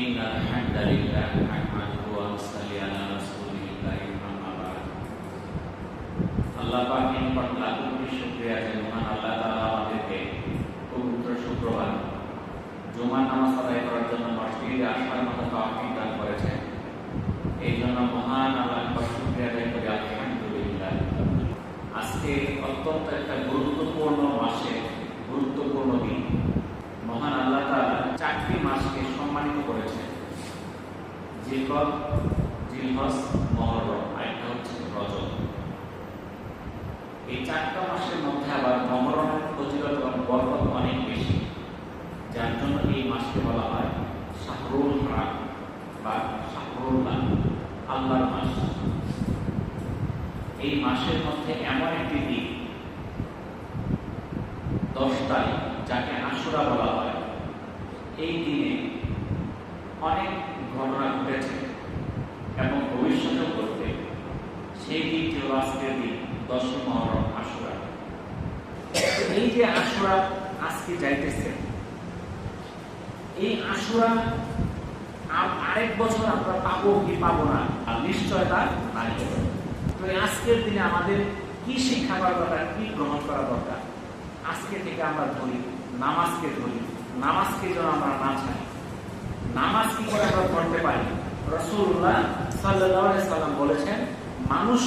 إن الحمد لله نحمده ونصلي على رسوله الكريم أما بعد আল্লাহ পাকের নিকট লাখ কোটি শুকরিয়া যে মহান আল্লাহ তাআলা আমাদেরকে পবিত্র শুক্রবার জুমার নামাজ আদায় করার জন্য মসজিদে আসার মতো তৌফিক দান করেছেন। এই জন্য মহান আল্লাহর নিকট শুকরিয়া আদায় করি আলহামদুলিল্লাহ। আজকে অত্যন্ত একটা গুরুত্বপূর্ণ মাসে গুরুত্বপূর্ণ দিন। মহান আল্লাহ তাআলা 4টি মাসকে সম্মানিত করেছেন, জিলকদ, জিলহজ, মুহররম, আরেকটা হচ্ছে রজব। এই 4টা মাসের মধ্যে আবার মুহররমের ফজিলত এবং বরকত অনেক বেশি, যার জন্য এই মাসকে বলা হয় শাহরুল হারাম বা শাহরুল্লাহ, আল্লাহর মাস। এই মাসের মধ্যে এমন একটি দিন 10 তারিখ, যাকে আশুরা বলা হয়। এই দিনে অনেক ঘটনা ঘটেছে এবং ভবিষ্যতেও ঘটবে। সেই দিনটি হল আজকের দিন 10 মুহররম, আশুরা। এই যে আশুরা আজকে যাইতেছে, এই আশুরা আরেক বছর আমরা পাবো কি পাবো না আর নিশ্চয়তা নাই। তো আজকের দিনে আমাদের কি শিক্ষা করা দরকার, কি গ্রহণ করা দরকার? আজকে থেকে আমরা ধরি, নামাজকে ধরি, নামাজকে যেন আমরা না ছাড়ি। নামাজ কি করে আমরা পড়তে পারি? রাসূলুল্লাহ সাল্লাল্লাহু আলাইহি সাল্লাম বলেছেন, মানুষ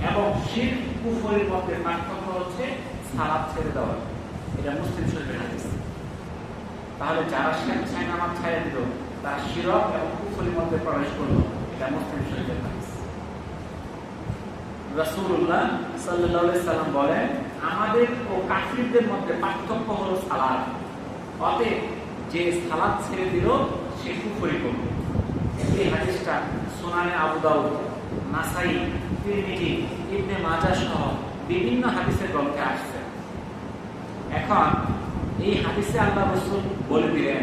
এবং শিরক কুফরের মধ্যে পার্থক্য হচ্ছে সালাত ছেড়ে দেওয়া। এটা মুসলিম শরীফের হাদিস। তাহলে যারা স্বেচ্ছায় নামাজ ছেড়ে দিল, তারা শিরক এবং কুফরের মধ্যে প্রবেশ করলো। এটা মুসলিম শরীফের হাদিস। রাসূলুল্লাহ সাল্লাল্লাহু আলাইহি সাল্লাম বলেন, আমাদের ও কাফিরদের মধ্যে পার্থক্য হলো সালাত। অতএব যে সালাত ছেড়ে দিল সে কুফরি করল। এই হাদিসটা সুনানে আবু দাউদ, নাসাই, তিরমিজি, ইবনে মাজাহ সহ বিভিন্ন হাদিসের গ্রন্থে আসছে। এখন এই হাদিসে আল্লাহ রাসূল বলে দিলেন,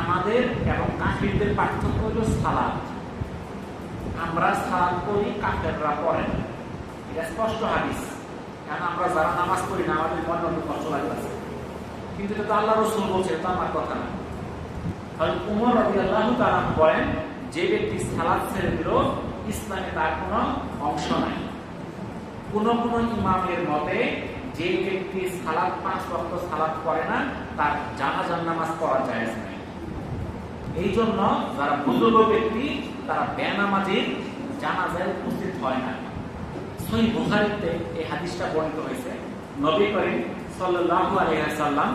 আমাদের এবং কাফিরদের পার্থক্য হলো সালাত। আমরা সালাত করি, কাফেররা পড়ে না। এটা স্পষ্ট হাদিস। কারণ আমরা যারা নামাজ পড়ি না, আমাদের মনে অনেক কষ্ট লাগতেছে, কিন্তু এটা তো আল্লাহ রাসূল বলছে, এটা আমার কথা না। তাহলে উমর রাদিয়াল্লাহু তাআলা বলেন, যে ব্যক্তি সালাত ছেড়ে দিল, ইসলামে তার কোনো অংশ নাই। কোন ইমামের মতে যে ব্যক্তি সালাত 5 ওয়াক্ত সালাত পড়ে না, তার জানাজার নামাজ পড়া জায়েজ নাই। এই জন্য যারা বুজুর্গ ব্যক্তি, তারা বেনামাজির জানাজায় উপস্থিত হয় না। সহিহ বুখারীতে এই হাদিসটা বর্ণিত হয়েছে। নবী করিম সাল্লাল্লাহু আলাইহি ওয়াসাল্লাম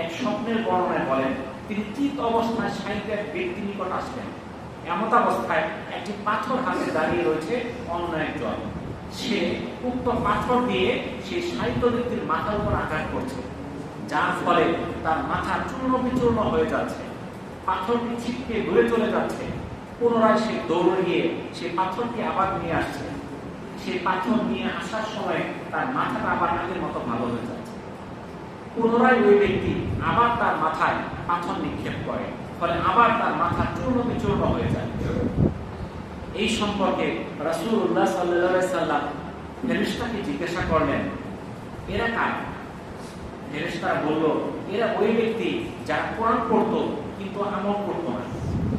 এক স্বপ্নের বর্ণনায় বলেন, তিনি চিত অবস্থায় সাহিত্য এক ব্যক্তির নিকট আসলেন। এমত অবস্থায় একটি পাথর হাতে দাঁড়িয়ে রয়েছে অন্য একজন। সে উক্ত পাথর দিয়ে সেই সাহিত্য ব্যক্তির মাথার উপর আঘাত করছে, যার ফলে তার মাথা চূর্ণ বিচূর্ণ হয়ে যাচ্ছে। পাথরটি ছিটকে দূরে চলে যাচ্ছে। পুনরায় সে দৌড়ে গিয়ে সেই পাথরটি আবার নিয়ে আসছে। সেই পাথর নিয়ে আসার সময় তার মাথাটা আবার আগের মতো ভালো হয়ে যাচ্ছে। পুনরায় ওই ব্যক্তি আবার তার মাথায় পাথর নিক্ষেপ করে, ফলে আবার তার মাথা চূর্ণ বিচূর্ণ হয়ে যায়। এই সম্পর্কে রাসূলুল্লাহ সাল্লাল্লাহু আলাইহি সাল্লাম ফেরেশতাকে জিজ্ঞাসা করলেন, এরা কারা? ফেরেশতা বলল, এরা ওই ব্যক্তি যারা কোরআন পড়তো কিন্তু আমল করতো না।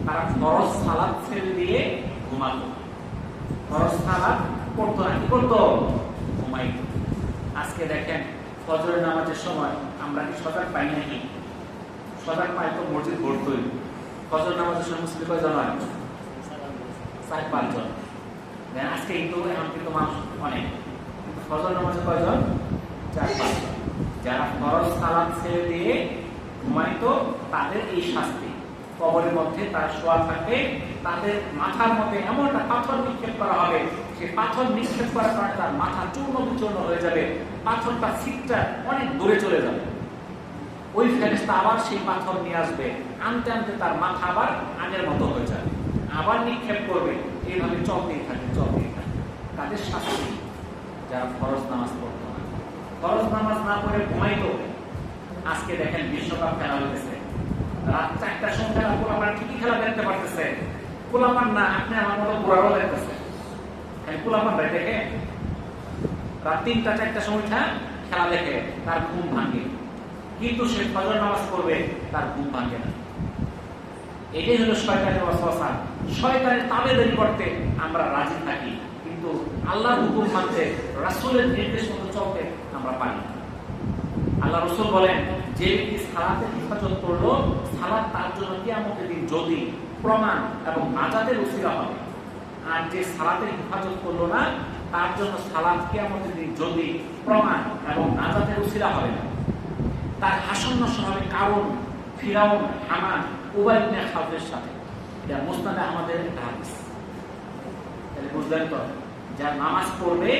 তারা ফরজ সালাত ছেড়ে দিয়ে ঘুমাতো। ফরজ সালাত পড়তো না, কি করতো? ঘুমাইতো। আজকে দেখেন ফজরের নামাজের সময় আমরা কি সজাগ পাই নাকি? সজাগ পাই তো মসজিদ ভর্তি। ফজর নামাজের সময় মুসলিম কয়জন হয়? 4-5 জন। আজকে কিন্তু এখন কিন্তু মানুষ অনেক, কিন্তু ফজর নামাজে কয়জন? 4-5 জন। যারা ফরজ সালাত ছেড়ে দিয়ে ঘুমাইতো, তাদের এই শাস্তি। কবরের মধ্যে তারা শোয়া থাকে, তাদের মাথার মধ্যে এমন একটা পাথর নিক্ষেপ করা হবে, সেই পাথর নিক্ষেপ করার কারণে তার মাথা চূর্ণ বিচূর্ণ হয়ে যাবে। পাথরটা ছিটটা অনেক দূরে চলে যাবে। ওই ফেরেশতা আবার সেই পাথর নিয়ে আসবে, আনতে আনতে তার মাথা আবার আগের মতো হয়ে যাবে, আবার নিক্ষেপ করবে। এইভাবে চলতেই থাকে। তাদের শাস্তি যারা ফরজ নামাজ পড়তো না, ফরজ নামাজ না পড়ে ঘুমাইতো। আজকে দেখেন বিশ্বকাপ খেলা হইতেছে, রাত 4টার সময় খেলা, পোলাপান ঠিকই খেলা দেখতে পারতেছে। পোলাপান না, আপনি আমার মতো বুড়ারও দেখতেছে। পোলাপান ভাই দেখে রাত 3টা-4টার সময় খেলা দেখে, তার ঘুম ভাঙে। কিন্তু সে ফজর নামাজ পড়বে, তার ঘুম ভাঙে না। এটাই হলো শয়তানের ওয়াসওয়াসা। শয়তানের তাবেদারি করতে আমরা রাজি থাকি, কিন্তু আল্লাহর হুকুম মানতে, রাসূলের নির্দেশ মতো চলতে আমরা পারি না। আল্লাহ রাসূল বলেন, যে ব্যক্তি সালাতের হেফাজত করলো, সালাত তার জন্য কিয়ামতের দিন যদি প্রমাণ এবং নাজাতের উসিলা হবে। আর যে সালাতের হেফাজত করলো না, তার জন্য সালাত কিয়ামতের দিন যদি প্রমাণ এবং নাজাতের উসিলা হবে না। তার হাসর নসর হবে কারণ ফিরাউন, হামান, উবাই ইবনে খালদের সাথে। এটা মুসনাদে আমাদের হাদিস। তাহলে বুঝলেন তো, যার নামাজ পড়বে,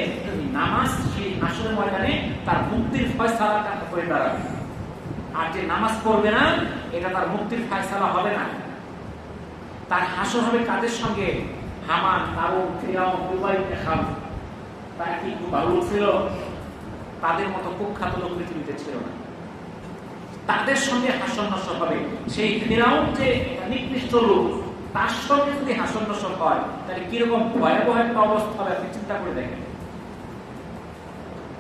নামাজ সেই হাসরের ময়দানে তার মুক্তির ফয়সালা করে দাঁড়াবে। আর যে নামাজ পড়বে না, এটা তার মুক্তির ফয়সালা হবে না। তার হাসর হবে কাদের সঙ্গে? হামান, কারণ ফিরাউন, উবাই ইবনে খালদ। তারা কি খুব ভালো ছিল? তাদের মতো কুখ্যাত লোক পৃথিবীতে ছিল না। তাদের সঙ্গে হাসর নসর হবে। সেই ফিরাউন যে নিকৃষ্ট লোক, তার সঙ্গে যদি হাসর নসর হয়, তাহলে কিরকম ভয়াবহ একটা অবস্থা হবে আপনি চিন্তা করে দেখেন।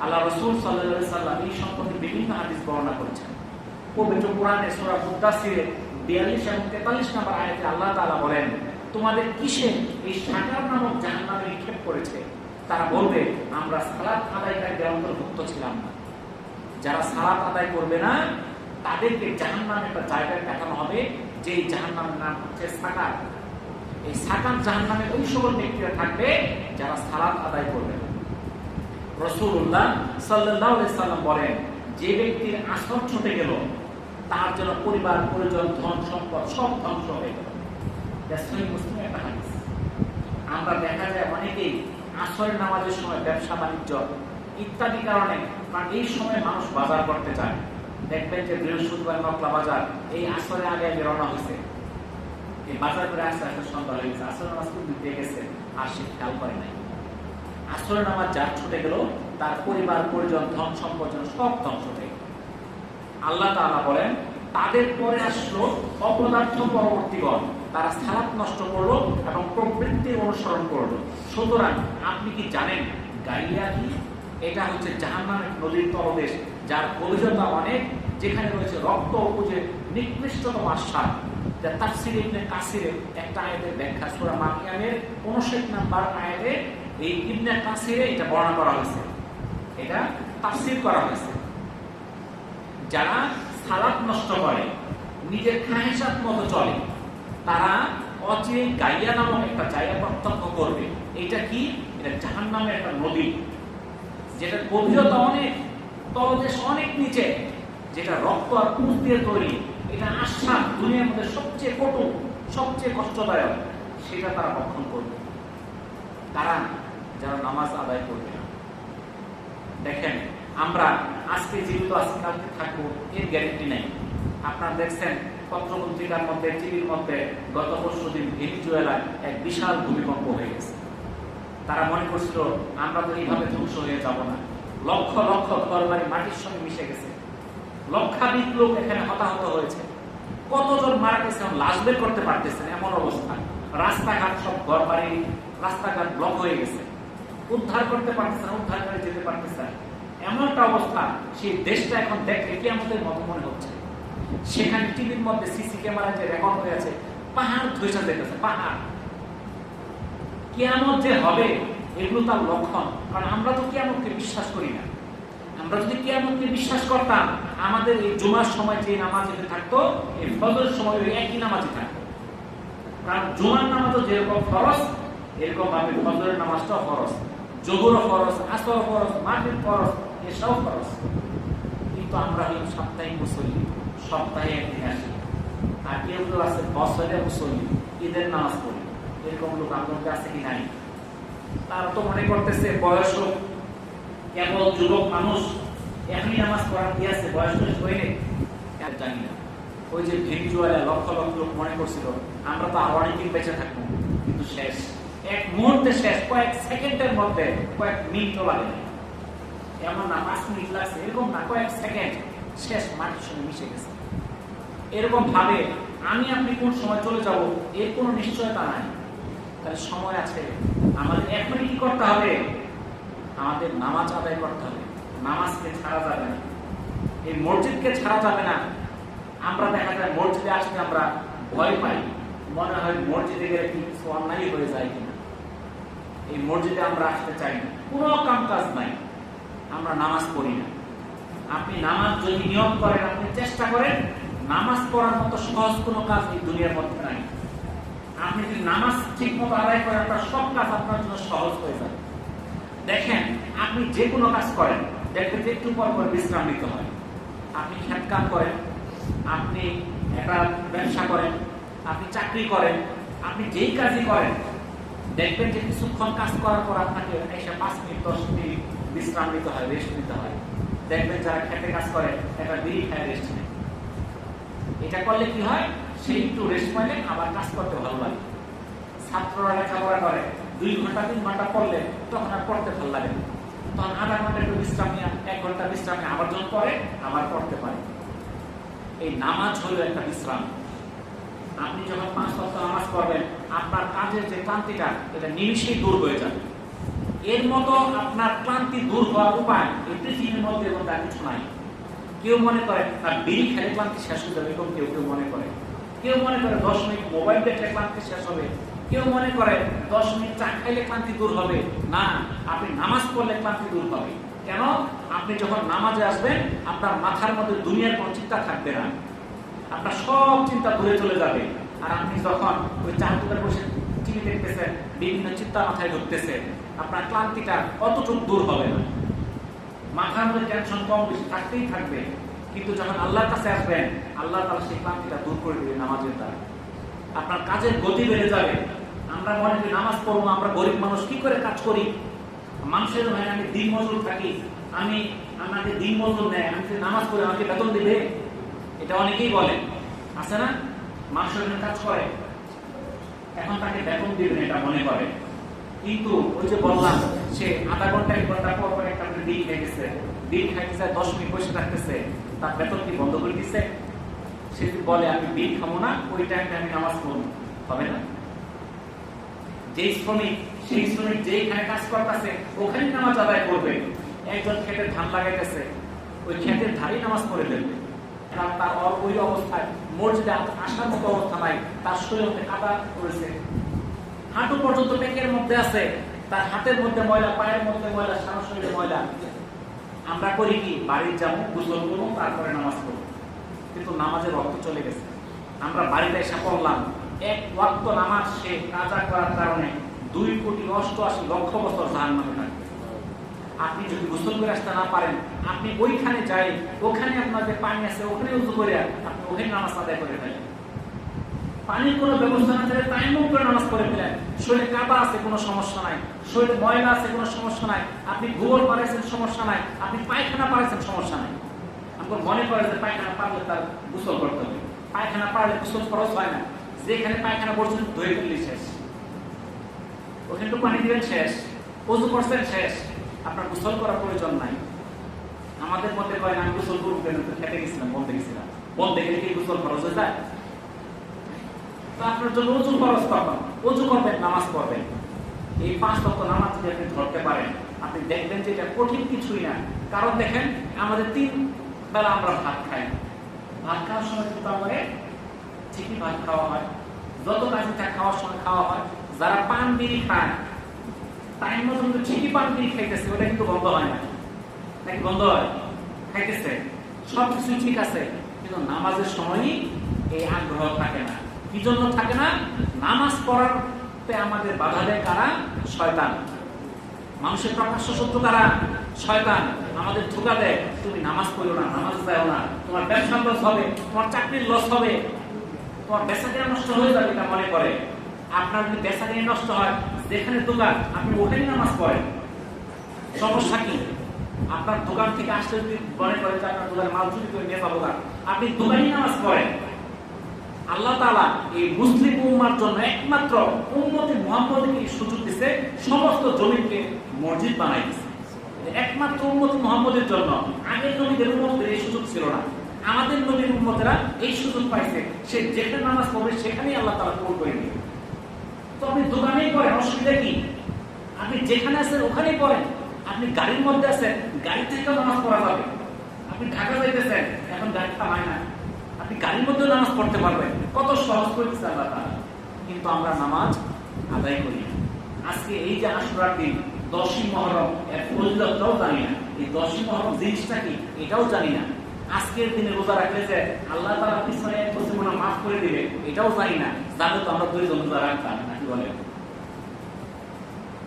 আল্লাহ রাসূল সাল্লাল্লাহু আলাইহি সাল্লাম এই সম্পর্কে বিভিন্ন হাদিস বর্ণনা করেছেন। পবিত্র কোরআনে সূরা মুদ্দাসসিরে 42 এবং 43 নম্বর আয়াতে আল্লাহ তাআলা বলেন, তোমাদের কিসে এই সাকার নামক জাহান্নামে নিক্ষেপ করেছে? তারা বলবে, আমরা সালাত আদায়কারীদের অন্তর্ভুক্ত ছিলাম না। যারা সালাত আদায় করবে না, তাদেরকে জাহান্নামের একটা জায়গায় দেখানো হবে, যেই জাহান্নামের নাম হচ্ছে সাকার। এই সাকার জাহান্নামে ওই সকল ব্যক্তিরা থাকবে যারা সালাত আদায় করবে না। রাসূলুল্লাহ সাল্লাল্লাহু আলাইহি সাল্লাম বলেন, যে ব্যক্তির আসর ছুটে গেল, তার জন্য পরিবার, পরিজন, ধন সম্পদ সব ধ্বংস হয়ে গেল। এটা সহিহ মুসলিমের একটা হাদিস। আমরা দেখা যায় অনেকেই আসরের নামাজের সময় ব্যবসা বাণিজ্য ইত্যাদি কারণে, কারণ এই সময় মানুষ বাজার করতে যায়। দেখবেন যে বৃহস্পতিবার নকলা বাজার এই আসরের আগে আগে রওনা হয়েছে, এই বাজার করে আসতে আসতে সন্ধ্যা হয়ে গেছে, আসরের নামাজ কিন্তু দিতে গেছে, আর সে খেয়াল করে নাই। আসরের নামাজ যার ছুটে গেল, তার পরিবার, পরিজন, ধন সম্পদ সব ধ্বংস হয়ে গেল। আল্লাহ তাআলা বলেন, তাদের পরে আসলো অপদার্থ পরবর্তীগণ, তারা সালাত নষ্ট করলো এবং প্রবৃত্তির অনুসরণ করলো। সুতরাং আপনি কি জানেন গাইয়া কি? এটা হচ্ছে জাহান্নামের নদীর তলদেশ, যার গভীরতা অনেক, যেখানে রয়েছে রক্ত উপজে নিকৃষ্টতম আস্বাদ। যা তাফসীর ইবনে কাসিরের একটা আয়াতের ব্যাখ্যা, সূরা মাকিয়ামের 59 নম্বর আয়াতে এই ইবনে কাসিরে এটা বর্ণনা করা হয়েছে, এটা তাফসীর করা হয়েছে। যারা সালাত নষ্ট করে, নিজের খাহেসাত মতো চলে, তারা অচিরে গাইয়া নামক একটা জায়গা প্রত্যক্ষ করবে। এটা কি? এটা জাহান্নামের একটা নদী, যেটা গভীরতা অনেক, তলদেশ অনেক নিচে, যেটা রক্ত আর পুষ দিয়ে তৈরি। এটা আস্বাদ দুনিয়ার মধ্যে সবচেয়ে কটু, সবচেয়ে কষ্টদায়ক, সেটা তারা ভক্ষণ করবে। তারা যারা নামাজ আদায় করবে না। দেখেন, আমরা আজকে জীবিত আছি, কালকে থাকবো এর গ্যারেন্টি নেই। আপনারা দেখছেন পত্রপত্রিকার মধ্যে, টিভির মধ্যে গত পরশুদিন ভেনেজুয়েলায় এক বিশাল ভূমিকম্প হয়ে গেছে। তারা মনে করছিল আমরা তো এইভাবে ধ্বংস হয়ে যাব না। লক্ষ লক্ষ ঘরবাড়ি মাটির সঙ্গে মিশে গেছে, লক্ষাধিক লোক এখানে হতাহত হয়েছে, কতজন মারা গেছে লাশ বের করতে পারতেছেন এমন অবস্থা। রাস্তাঘাট সব ঘরবাড়ি, রাস্তাঘাট ব্লক হয়ে গেছে, উদ্ধার করতে পারতেছে না, উদ্ধার করে যেতে পারতেছে না, এমন একটা অবস্থা। সেই দেশটা এখন দেখে কি আমাদের মত মনে হচ্ছে। সেখানে টিভির মধ্যে সিসি ক্যামেরা যে রেকর্ড হয়ে আছে, পাহাড় ধসে যেতেছে, পাহাড়। কিয়ামত যে হবে এগুলো তার লক্ষণ। কারণ আমরা তো কিয়ামতকে বিশ্বাস করি না। আমরা যদি কিয়ামতকে বিশ্বাস করতাম, আমাদের এই জুমার সময় যে নামাজ থাকতো, এই ফজরের সময় ওই একই নামাজই থাকতো। কারণ জুমার নামাজও যেরকম ফরজ, এরকম ভাবে ফজরের নামাজটাও ফরজ, জোহরও ফরজ, আসর ফরজ, মাগরিব ফরজ, এসব ফরজ। কিন্তু আমরা এই সাপ্তাহিক মুসল্লি, সপ্তাহে একদিন আসি। আর কেউ কেউ আছে বছরে মুসল্লি, ঈদের নামাজ পড়ি। এরকম লোক আমাদের আছে কি নাই? তারা তো মনে করতেছে বয়স হোক, কেবল যুবক মানুষ এখনই নামাজ পড়ার কি আছে, বয়স হয়ে জানি না। ওই যে ভেনেজুয়েলা লক্ষ লক্ষ লোক মনে করছিল আমরা তো আরো অনেকদিন বেঁচে থাকবো, কিন্তু শেষ, এক মুহূর্তে শেষ, কয়েক সেকেন্ডের মধ্যে, কয়েক মিনিটও লাগে না। এমন না 5 মিনিট লাগছে, এরকম না, কয়েক সেকেন্ড শেষ, মাটির সঙ্গে মিশে গেছে। এরকম ভাবে আমি আপনি কোন সময় চলে যাব এর কোনো নিশ্চয়তা নাই। তাহলে সময় আছে, আমাদের এখনই কি করতে হবে? আমাদের নামাজ আদায় করতে হবে। নামাজকে ছাড়া যাবে না, এই মসজিদকে ছাড়া যাবে না। আমরা দেখা যায় মসজিদে আসতে আমরা ভয় পাই, মনে হয় মসজিদে গেলে কিছু অন্যায় হয়ে যায় কিনা, এই মসজিদে আমরা আসতে চাই না, কোনো কাম কাজ নাই, আমরা নামাজ পড়ি না। আপনি নামাজ যদি নিয়ম করেন, আপনি চেষ্টা করেন, নামাজ পড়ার মতো সহজ কোনো কাজ এই দুনিয়ার মধ্যে নাই। আপনি যদি নামাজ ঠিক মতো আদায় করেন, আপনার সব কাজ আপনার জন্য সহজ হয়ে যাবে। দেখেন, আপনি যে কোনো কাজ করেন, দেখবেন যে একটু পর পর বিশ্রাম নিতে হয়। আপনি খেত কাম করেন, আপনি একটা ব্যবসা করেন, আপনি চাকরি করেন, আপনি যেই কাজই করেন, দেখবেন যে কিছুক্ষণ কাজ করার পর আপনাকে এসে 5 মিনিট 10 মিনিট বিশ্রাম নিতে হয়, রেস্ট নিতে হয়। দেখবেন যারা খেতে কাজ করে একটা বিড়ি খায় রেস্ট নেয়। এটা করলে কি হয়, সে একটু রেস্ট পাইলে আবার কাজ করতে ভালো লাগে। ছাত্ররা লেখাপড়া করে 2 ঘন্টা 3 ঘন্টা পড়লে তখন আর পড়তে ভালো লাগে না, তখন আধা ঘন্টা একটু বিশ্রাম নিয়ে 1 ঘন্টা বিশ্রাম নিয়ে আবার যখন পড়ে আবার পড়তে পারে। এই নামাজ হলো একটা বিশ্রাম। আপনি যখন 5 ওয়াক্ত নামাজ পড়বেন, আপনার কাজের যে ক্লান্তিটা এটা নিমিষেই দূর হয়ে যাবে। এর মতো আপনার ক্লান্তি দূর হওয়ার উপায় এই পৃথিবীর মধ্যে এবং তার কিছু নাই। কেউ মনে করে তার বিড়ি খেলে ক্লান্তি শেষ হয়ে যাবে, এরকম কেউ কেউ মনে করে। কেউ মনে করে 10 মিনিট মোবাইল দেখলে ক্লান্তি শেষ হবে, কেউ মনে করে 10 মিনিট চা খাইলে ক্লান্তি দূর হবে। না, আপনি নামাজ পড়লে ক্লান্তি দূর হবে। কেন? আপনি যখন নামাজে আসবেন, আপনার মাথার মধ্যে দুনিয়ার কোনো চিন্তা থাকবে না, আপনার সব চিন্তা দূরে চলে যাবে। আর আপনি যখন ওই চার দোকানে বসে টিভি দেখতেছেন, বিভিন্ন চিন্তা মাথায় ঢুকতেছে, আপনার ক্লান্তিটা অতটুকু দূর হবে না। মাথার মধ্যে টেনশন কম বেশি থাকতেই থাকবে, কিন্তু যখন আল্লাহর কাছে আসবেন, আল্লাহ তাআলা সেই ক্লান্তিটা দূর করে দেবে নামাজের দ্বারা। আপনার কাজের গতি বেড়ে যাবে। আমরা মনে করি নামাজ পড়বো, আমরা গরিব মানুষ কি করে কাজ করি, মানুষের হয় আমি দিন মজুর থাকি, আমাকে দিন মজুর নেয়, আমি নামাজ পড়ে আমাকে বেতন দিবে, এটা অনেকেই বলে। আছে না, মানুষের কাজ করে, এখন তাকে বেতন দিবেন এটা মনে করে। কিন্তু ওই যে বললাম, সে আধা ঘন্টা 1 ঘন্টা পর পর একটা বিল খাইতেছে, বিল খাইতেছে 10 মিনিট বসে থাকতেছে, তার বেতন কি বন্ধ করে দিচ্ছে? সে যদি বলে আমি বিল খাবো না, ওই টাইমটা আমি নামাজ পড়বো, হবে না। যেই শ্রমিক, সেই শ্রমিক যেইখানে কাজ করতেছে ওখানে নামাজ আদায় করবে। একজন খেতে ধান লাগাইতেছে, ওই খেতের ধারেই নামাজ পড়ে ফেলবে। তার ওই অবস্থায় মসজিদে আসার মতো অবস্থা নাই, তার শরীরে কাদা করেছে, হাঁটু পর্যন্ত পেকের মধ্যে আছে, তার হাতের মধ্যে ময়লা, পায়ের মধ্যে ময়লা, সারা শরীরে ময়লা। আমরা করি কি, বাড়ির যাবো, গোসল করবো, তারপরে নামাজ পড়বো, কিন্তু নামাজের রক্ত চলে গেছে। আমরা বাড়িতে এসে পড়লাম, 1 ওয়াক্ত নামাজ সে কাজা করার কারণে 2,88,00,000 বছর জাহান্নামে থাকবে। আপনি যদি গোসল করে আসতে না পারেন, আপনি ওইখানে যাই, ওখানে আপনার যে পানি আছে ওখানে উজু করে আপনি ওখানে নামাজ আদায় করে ফেলেন। পানির কোনো ব্যবস্থা না থাকলে তায়াম্মুম করে নামাজ পড়ে ফেলেন। শরীরে কাদা আছে, কোনো সমস্যা নাই, শরীরে ময়লা আছে, কোনো সমস্যা নাই, আপনি গোবর পাড়াইছেন, সমস্যা নাই, আপনি পায়খানা পাড়াইছেন, সমস্যা নাই। আপনার মনে করে যে পায়খানা পারলে তার গোসল করতে হবে, পায়খানা পারলে গোসল খরচ হয় না, যেখানে পায়খানা পড়ছেন ধুয়ে ফেললে শেষ, ওখানে একটু পানি দিবেন শেষ, ওযু করছেন শেষ, আপনার গোসল করার প্রয়োজন নাই। আমাদের মধ্যে কয় আমি গোসল করবো কেন, খেতে গেছিলাম, বলতে গেছিলাম, বলতে গেলে কি গোসল খরচ হয়ে যায়? তো আপনার জন্য ওযু খরচ করবেন, ওযু করবেন, নামাজ পড়বেন। এই 5 ওয়াক্ত নামাজ যদি আপনি ধরতে পারেন, আপনি দেখবেন যে এটা কঠিন কিছুই না। কারণ দেখেন, আমাদের 3 বেলা আমরা ভাত খাই, ভাত খাওয়ার সময় কিন্তু আমাদের ঠিকই ভাত খাওয়া হয়, যত কাজে তা খাওয়ার সময় খাওয়া হয়। যারা পান বিড়ি খায়, টাইম মতো কিন্তু ঠিকই পান বিড়ি খাইতেছে, ওটা কিন্তু বন্ধ হয় না, নাকি বন্ধ হয়? খাইতেছে, সবকিছু ঠিক আছে, কিন্তু নামাজের সময়ই এই আগ্রহ থাকে না। কি জন্য থাকে না? নামাজ পড়াতে আমাদের বাধা দেয় কারা? শয়তান। মানুষের প্রকাশ্য শত্রু কারা? শয়তান। আমাদের ধোঁকা দেয়, তুমি নামাজ পড়ো না, নামাজ দাও না, তোমার ব্যবসা লস হবে, তোমার চাকরির লস হবে, তোমার বেচাকেনা নষ্ট হয়ে যাবে, এটা মনে করে। আপনার যদি বেচাকেনা নষ্ট হয়, যেখানে দোকান আপনি ওখানে নামাজ পড়েন, সমস্যা কি? আপনার দোকান থেকে আসলে যদি মনে করে যে আপনার দোকানে মাল চুরি করে নিয়ে যাবো, আপনি দোকানেই নামাজ পড়েন। আল্লাহ তাআলা এই মুসলিম উম্মার জন্য একমাত্র উম্মতে মুহাম্মদকে সুযোগ দিয়েছে, সমস্ত জমিনকে মসজিদ বানাই দিয়েছে, একমাত্র উম্মতে মুহাম্মদের জন্য। আগের নবীদের উম্মতদের এই সুযোগ ছিল না, আমাদের নবীর উম্মতেরা এই সুযোগ পাইছে। সে যেখানে নামাজ পড়বে সেখানেই আল্লাহ তাআলা কবুল করে নেবে। তো আপনি দোকানেই পড়েন, অসুবিধা কি? আপনি যেখানে আছেন ওখানেই পড়েন, আপনি গাড়ির মধ্যে আছেন, গাড়ি থেকেও নামাজ পড়া যাবে। আপনি ঢাকা যাইতেছেন, এখন গাড়ি থামায় না, আপনি গাড়ির মধ্যেও নামাজ পড়তে পারবেন। কত সহজ করে দিচ্ছে আল্লাহ তাআলা। কিন্তু আমরা নামাজ আদায় করি না। আজকে এই যে আশুরার দিন 10ই মুহররম, এর ফজিলতটাও জানি না, এই 10ই মুহররম জিনিসটা কি এটাও জানি না। আজকের দিনে রোজা রাখলে যে আল্লাহ তাআলা পিছনে 1 বছর গুনাহ মাফ করে দিবে এটাও জানি না। জানো তো আমরা 2 জন রোজা রাখতাম নাকি বলে?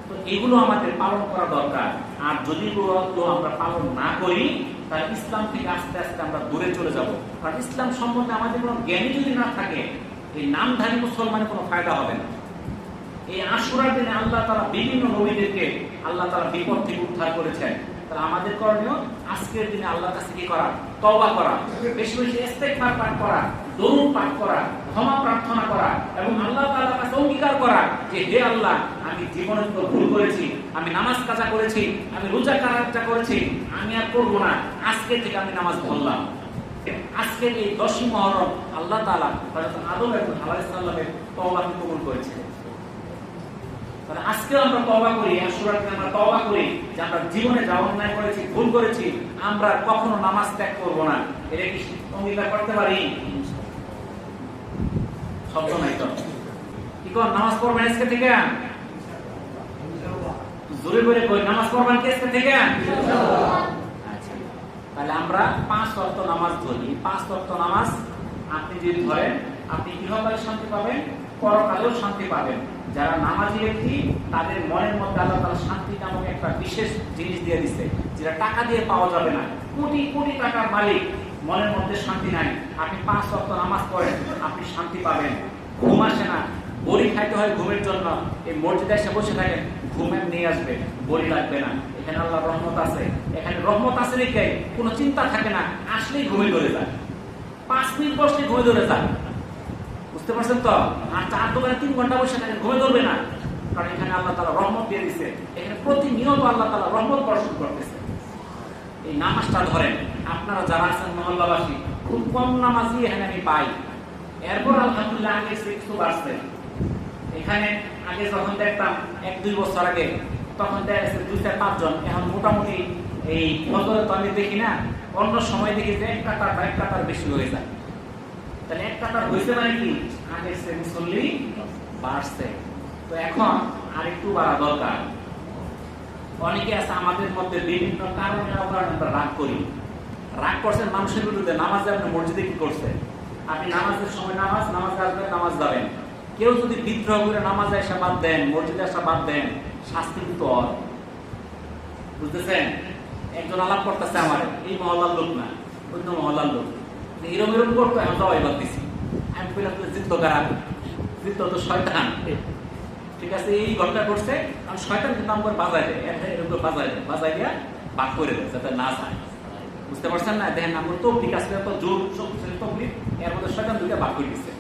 তো এগুলো আমাদের পালন করা দরকার। আর যদি এগুলো আমরা পালন না করি তাহলে ইসলাম থেকে আস্তে আস্তে আমরা দূরে চলে যাব। কারণ ইসলাম সম্বন্ধে আমাদের কোনো জ্ঞানই যদি না থাকে, এই নামধারী মুসলমানের কোনো ফায়দা হবে না। এই আশুরার দিনে আল্লাহ তাআলা বিভিন্ন নবীদেরকে আল্লাহ তাআলা বিপদ থেকে উদ্ধার করেছেন। তাহলে আমাদের করণীয় আজকের দিনে আল্লাহর কাছে কি করা? তওবা করা, বেশি বেশি ইস্তেগফার পাঠ করা, দরুদ পাঠ করা, ক্ষমা প্রার্থনা করা এবং আল্লাহ তাআলার কাছে অঙ্গীকার করা যে হে আল্লাহ, আমি জীবনে তো ভুল করেছি, আমি নামাজ কাজা করেছি, আমি রোজা কাজা করেছি, আমি আর করব না, আজকে থেকে আমি নামাজ ধরলাম। আজকের এই 10ই মুহররম আল্লাহ তাআলা হযরত আদম আলাইহিস সালামের তওবাকে কবুল করেছেন। তাহলে আজকে আমরা তওবা করি, আশুরার দিনে আমরা তওবা করি যে আমরা জীবনে যা অন্যায় করেছি, ভুল করেছি, আমরা কখনো নামাজ ত্যাগ করব না। এটা কি অঙ্গীকার করতে পারি? শব্দ নাই তো কি কোন নামাজ পড়বেন আজকে থেকে? জোরে করে কই নামাজ পড়বেন কি আজকে থেকে? আচ্ছা, তাহলে আমরা 5 ওয়াক্ত নামাজ ধরি। 5 ওয়াক্ত নামাজ আপনি যদি ধরেন, আপনি ইহকালে শান্তি পাবেন, পরকালেও শান্তি পাবেন। যারা নামাজি ব্যক্তি তাদের মনের মধ্যে আল্লাহ তাআলা শান্তি নামক একটা বিশেষ জিনিস দিয়ে দিচ্ছে, যেটা টাকা দিয়ে পাওয়া যাবে না। কোটি কোটি টাকার মালিক, মনের মধ্যে শান্তি নাই। আপনি 5 ওয়াক্ত নামাজ পড়েন, আপনি শান্তি পাবেন। ঘুম আসে না, বড়ি খাইতে হয় ঘুমের জন্য, এই মসজিদে এসে বসে থাকেন, ঘুমের নিয়ে আসবে, বড়ি লাগবে না। এখানে আল্লাহর রহমত আছে। এখানে রহমত আছে রেখে কোনো চিন্তা থাকে না, আসলেই ঘুমে ধরে যায়। 5 মিনিট বসলে ঘুমে ধরে যায়, বুঝতে পারছেন তো? আর 4 দোকানে 3 ঘন্টা বসে থাকেন, ঘুমে ধরবে না। কারণ এখানে আল্লাহ তাআলা রহমত দিয়ে দিচ্ছে। এখানে প্রতিনিয়ত আল্লাহ তাআলা রহমত বর্ষণ করতেছে। এই নামাজটা ধরেন। আপনারা যারা আছেন মহল্লাবাসী, খুব কম নামাজি এখানে আমি পাই। এরপর আলহামদুলিল্লাহ আগে কিছু বাড়ছে। এখানে আগে যখন দেখতাম 1-2 বছর আগে, তখন দেখা গেছে 2-4-5 জন। এখন মোটামুটি এই ফজরে তো আমি দেখি না, অন্য সময় দেখি যে 1 কাতার বেশি হয়ে যায়। তাহলে 1 কাতার হয়েছে মানে কি? আগে সে মুসল্লি বাড়ছে। তো এখন আরেকটু বাড়া দরকার। অনেকে আছে আমাদের মধ্যে বিভিন্ন কারণে আমরা রাগ করি। রাগ করছেন মানুষের বিরুদ্ধে। নামাজে আপনি মসজিদে কি করছেন? আপনি নামাজের সময় নামাজে আসবেন, নামাজ যাবেন। কেউ যদি বিদ্রোহ করে নামাজে আসা বাদ দেন, মসজিদে আসা বাদ দেন, শাস্তি কিন্তু হয়। বুঝতেছেন? একজন আলাপ করতেছে আমার, এই মহল্লার লোক না, অন্য মহল্লার লোক, এরম এরম করতো, আমরাও এবার দিছি। আমি বললাম জিদ্দ খারাপ, জিদ্দ তো শয়তান। ঠিক আছে, এই ঘটনা করছে, কারণ শয়তান কিন্তু আমার বাজায় দেয়, এরকম বাজায় দিয়া বাক করে দেয় যাতে না যায়। বুঝতে পারছেন না? দেখেন আমার তবলিগ আসলে তো জোর শক্তিশালী তবলিগ, এর মধ্যে শয়তান দুইটা বাক করে দিচ্ছে।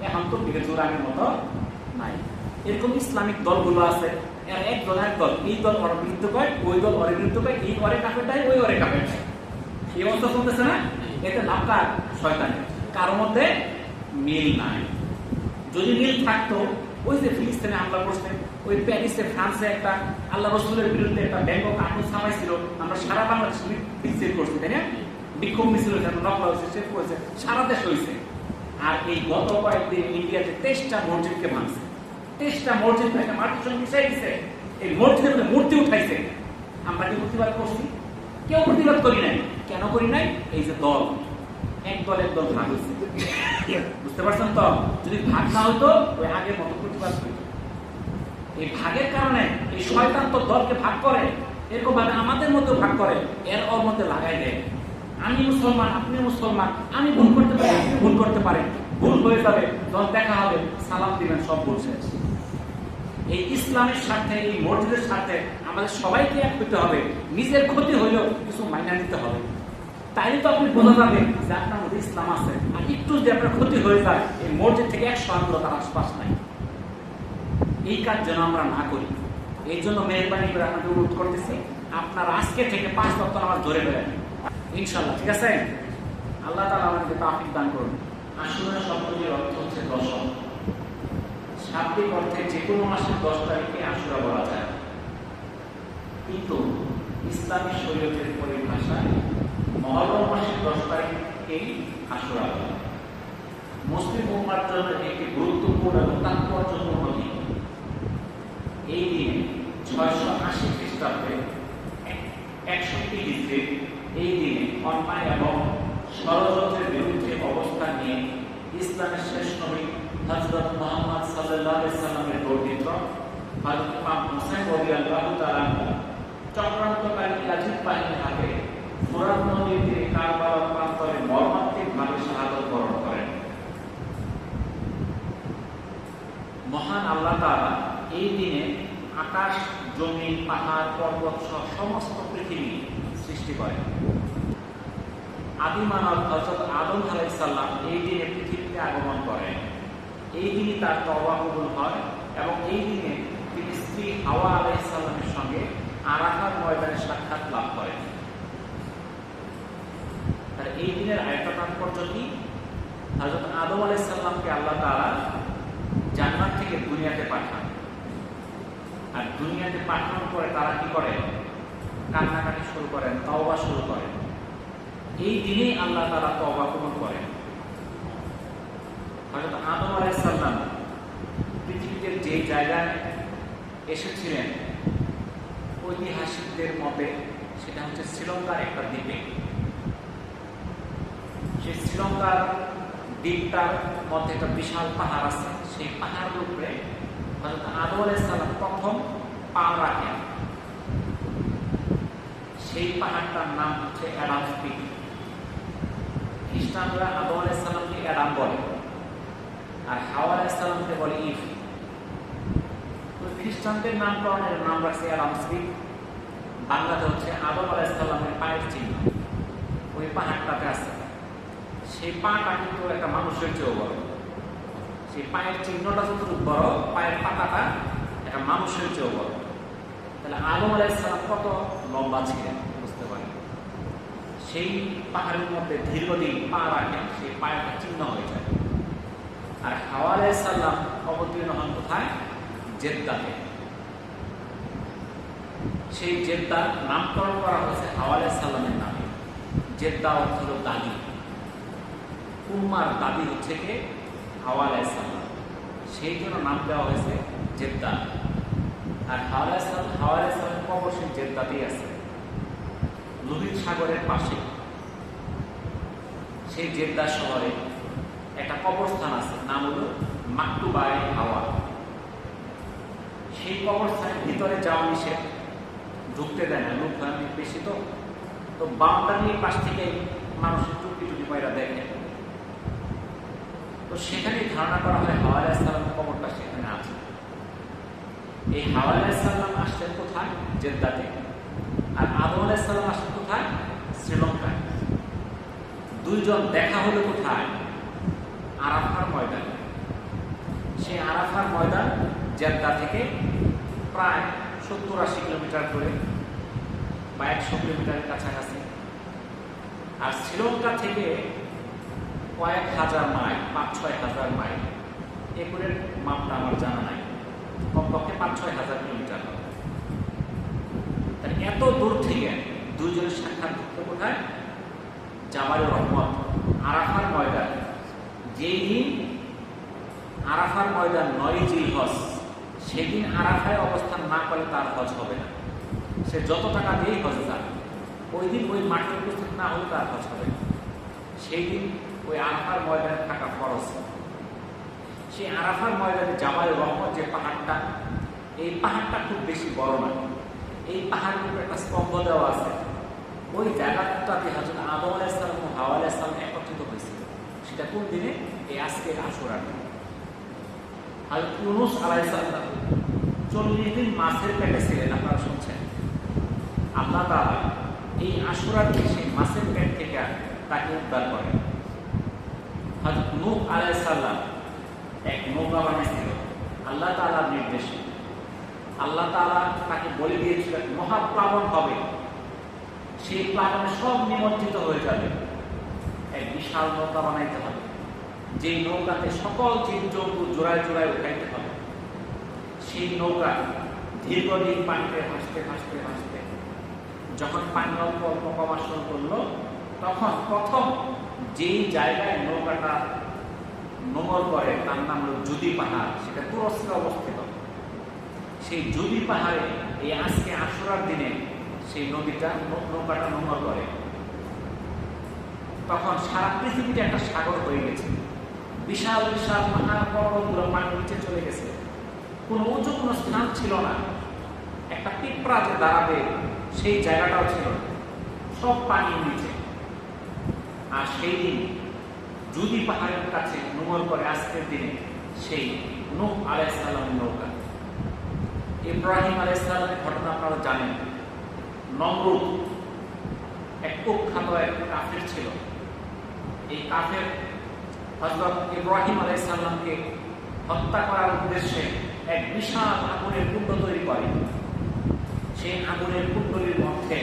এখন তবলিগের জোর আগের মতো নাই। এরকম ইসলামিক দলগুলো আছে, এর এক দল এক দল, এই দল ওর বিরুদ্ধে কয়, ওই দল ওর বিরুদ্ধে কয়, এই ওরে কাপড় দেয়, ওই ওরে কাপড় দেয়। এই অবস্থা চলতেছে না? এতে লাভ কার? শয়তানের। কারোর মধ্যে মিল নাই। যদি মিল থাকতো, ওই যে ফিলিস্তিনে হামলা করছেন, ওই প্যারিসে ফ্রান্সে একটা আল্লাহ রাসূলের বিরুদ্ধে একটা ব্যঙ্গ কার্টুন ছাপাইছিল, আমরা সারা বাংলাদেশে মিছিল করছি, তাই না? বিক্ষোভ মিছিল হয়েছে, নকলা হয়েছে, শেষ করেছে, সারা দেশ হয়েছে। আর এই গত কয়েকদিন ইন্ডিয়াতে 23টা মসজিদকে ভাঙছে। 23টা মসজিদ থেকে মাটির সঙ্গে মিশাই দিচ্ছে। এই মসজিদের মধ্যে মূর্তি উঠাইছে। আমরা কি প্রতিবাদ করছি? কেউ প্রতিবাদ করি নাই। কেন করি নাই? এই যে দল, এক দল ভাগ হয়েছে। বুঝতে পারছেন তো? যদি ভাগ না হতো, ওই আগের মতো প্রতিবাদ হইত। এই ভাগের কারণে এই শয়তান তো দলকে ভাগ করে, এরকম ভাবে আমাদের মধ্যে ভাগ করে, এর ওর মধ্যে লাগাই দেয়। আমি মুসলমান, আপনি মুসলমান, আমি ভুল করতে পারি, আপনি ভুল করতে পারেন, ভুল হয়ে যাবে, যখন দেখা হবে সালাম দিবেন, সব ভুল শেষ। এই ইসলামের স্বার্থে, এই মসজিদের স্বার্থে আমাদের সবাইকে এক হতে হবে। নিজের ক্ষতি হইলেও কিছু মাইনা নিতে হবে। তাইলে তো আপনি বোঝা যাবে যে আপনার মধ্যে ইসলাম আছে। আর একটু যদি আপনার ক্ষতি হয়ে যায়, এই মসজিদ থেকে 100 আন্দোলন আশপাশ নাই। এই কাজ যেন আমরা না করি। এই জন্য মেহরবানি করে আপনাকে অনুরোধ করতেছি, আপনারা আজকে থেকে 5 ওয়াক্ত নামাজ ধরে বেড়েন ইনশাআল্লাহ। ঠিক আছে? আল্লাহ তাআলা আমাদেরকে তৌফিক দান করুন। আশুরা শব্দের অর্থ হচ্ছে দশম। শাব্দিক অর্থে যে কোনো মাসের 10 তারিখে আশুরা বলা যায়, কিন্তু ইসলামী শরীয়তের পরিভাষায় মহররম মাসের 10 তারিখকেই আশুরা বলা হয়। মুসলিম উম্মার জন্য একটি গুরুত্বপূর্ণ এবং তাৎপর্যপূর্ণ দিন। এই দিনে 680 খ্রিস্টাব্দে 61 হিজরি এই দিনে অন্যায় এবং ষড়যন্ত্রের বিরুদ্ধে অবস্থান নিয়ে ইসলামের শেষ নবী হযরত মুহাম্মদ সাল্লাল্লাহু আলাইহি সাল্লামের বর্ণিত হযরত ইমাম হুসাইন রাদিয়াল্লাহু তাআলা চক্রান্তকারী ইয়াজিদ বাহিনীর হাতে ফোরাত নদীর তীরে কারবালার প্রান্তরে মর্মান্তিকভাবে শাহাদাত বরণ করেন। মহান আল্লাহ তাআলা এই দিনে আকাশ, জমিন, পাহাড়, পর্বত সহ সমস্ত পৃথিবী সৃষ্টি করেন। আদি মানব হযরত আদম আলাইহিস সালাম এই দিনে পৃথিবীতে আগমন করেন। এই দিনই তার তওবা কবুল হয় এবং এই দিনে তিনি স্ত্রী হাওয়া আলাইহিস সালামের সঙ্গে আরাফাত ময়দানে সাক্ষাৎ লাভ করেন। আর এই দিনের আরেকটা তাৎপর্য কি? হযরত আদম আলাইহিস সালামকে আল্লাহ তাআলা জান্নাত থেকে দুনিয়াতে পাঠান। আর দুনিয়াতে পাঠানোর পরে তারা কি করে? কান্নাকাটি শুরু করেন, তওবা শুরু করেন। এই দিনেই আল্লাহ তাআলা তওবা কবুল করেন। হযরত আদম আলাইহিস সালাম পৃথিবীতে যে জায়গায় এসেছিলেন ঐতিহাসিকদের মতে সেটা হচ্ছে শ্রীলঙ্কার একটা দ্বীপে। সেই শ্রীলঙ্কার দ্বীপটার মধ্যে একটা বিশাল পাহাড় আছে। সেই পাহাড়ের উপরে হযরত আদম আলাইহিস সালাম প্রথম পা রাখেন। সেই পাহাড়টার নাম হচ্ছে অ্যাডামস পিক। খ্রিস্টানরা আদম আলাইহিস সালামকে অ্যাডাম বলে, আর হাওয়া আলাইহিস সালামকে বলে ইভ। খ্রিস্টানদের নামকরণের নাম রাখছে অ্যাডামস পিক। বাংলাতে হচ্ছে আদম আলাইহিস সালামের পায়ের চিহ্ন ওই পাহাড়টাতে আছে। সেই পাটা কিন্তু একটা মানুষের চেয়েও বড়। সেই পায়ের চিহ্নটা যতটুকু বড়, পায়ের পাতাটা একটা মানুষের চেয়েও বড়। তাহলে আদম আলাইহিস সালাম কত লম্বা ছিলেন বুঝতে পারেন। সেই পাহাড়ের মধ্যে দীর্ঘদিন পা রাখেন, সেই পায়ের চিহ্ন হয়ে যায়। আর হাওয়া আলাইহিস সালাম অবতীর্ণ হন কোথায়? জেদ্দাতে। সেই জেদ্দার নামকরণ করা হয়েছে হাওয়া আলাইহিস সালামের নামে। জেদ্দা অর্থ হল দাদি। উম্মার দাদি হচ্ছে কে? হাওয়া আলাইহিস সালাম। সেই জন্য নাম দেওয়া হয়েছে জেদ্দা। আর হাওয়া আলাইহিস সালামের কবর সেই জেদ্দাতেই আছে, লোহিত সাগরের পাশে। সেই জেদ্দা শহরে একটা কবরস্থান আছে, নাম হলো মাকতুবায়ে হাওয়া। সেই কবরস্থানের ভিতরে যাওয়া নিষেধ, ঢুকতে দেয় না, লোক বেশি। তো বাউন্ডারির পাশ থেকে মানুষের টুপি পয়রা দেখে। তো সেখানে ধারণা করা হয় হাওয়া আলাইহিস সালামের কবরটা সেখানে আছে। এই হাওয়া আলাইহিস সালাম আসলেন কোথায়? জেদ্দাতে। আর আদম আলাইহিস সালাম আসলেন কোথায়? শ্রীলঙ্কায়। দুইজন দেখা হলো কোথায়? আরাফার ময়দানে। সেই আরাফার ময়দান জেদ্দা থেকে প্রায় 70-80 কিলোমিটার করে বা 100 কিলোমিটারের কাছাকাছি। আর শ্রীলঙ্কা থেকে কয়েক হাজার মাইল, 5-6 হাজার মাইল। একুরের মাপটা আমার জানা নাই, কমপক্ষে 5-6 হাজার কিলোমিটার হবে। তাহলে এত দূর থেকে দুইজনের সাক্ষাৎ করতে কোথায়? জাবালে রহমত, আরাফার ময়দান। যেই দিন আরাফার ময়দান 9 জিলহজ, সেদিন আরাফায় অবস্থান না করলে তার হজ হবে না। সে যত টাকা দিয়েই হজ যাবে, ওই দিন ওই মাঠে উপস্থিত না হলে তার হজ হবে না। সেই দিন ওই আরাফার ময়দানে থাকা ফরজ। সেই আরাফার ময়দানে জাবালে রহমত যে পাহাড়টা, এই পাহাড়টা খুব বেশি বড় না। এই পাহাড়ের উপরে একটা স্তম্ভ দেওয়া আছে। ওই জায়গাটাতে হযরত আদম আলাইহিস সালাম ও হাওয়া আলাইহিস সালাম একত্রিত হয়েছিল। সেটা কোন দিনে? এই আজকের আশুরার দিনে। হযরত ইউনূস আলাইহিস সালাম 40 দিন মাছের পেটে ছিলেন, আপনারা শুনছেন। আল্লাহ তাআলা এই আশুরার দিনে সেই মাছের পেট থেকে তাকে উদ্ধার করেন। হযরত নূহ আলাইহিস সালাম এক নৌকা বানিয়েছিল আল্লাহ তাআলার নির্দেশে। আল্লাহ তাআলা তাকে বলে দিয়েছিলেন মহাপ্লাবন হবে, সেই প্লাবনে সব নিমজ্জিত হয়ে যাবে। এক বিশাল নৌকা বানাইতে হবে, যেই নৌকাতে সকল জীবজন্তু জোড়ায় জোড়ায় উঠাইতে হবে। সেই নৌকা দীর্ঘদিন পানিতে ভাসতে ভাসতে ভাসতে যখন পানি অল্প অল্প কমা শুরু করলো, তখন প্রথম যেই জায়গায় নৌকাটা নোঙর করে, তার নাম হলো জুদি পাহাড়, সেটা তুরস্কে অবস্থিত। সেই জুদি পাহাড়ে এই আজকে আশুরার দিনে সেই নৌকাটা নোঙর করে। তখন সারা পৃথিবীটা একটা সাগর হয়ে গেছে, বিশাল বিশাল পাহাড় পর্বতগুলো পানির নিচে চলে গেছে, কোনো উঁচু কোনো স্থান ছিল না, একটা পিঁপড়া যে দাঁড়াবে সেই জায়গাটাও ছিল না, সব পানির নিচে। আর সেই দিন জুদি পাহাড়ের কাছে নোঙর করে আজকের দিনে সেই নূহ আলাইহিস সালামের নৌকা। ইব্রাহিম আলাইহিস সালামের ঘটনা আপনারা জানেন। নমরুদ এক কুখ্যাত এক কাফের ছিল। এই কাফের হযরত ইব্রাহিম আলাইহিস সালামকে হত্যা করার উদ্দেশ্যে এক বিশাল আগুনের কুণ্ড তৈরি করে। সেই আগুনের কুণ্ডলীর মধ্যে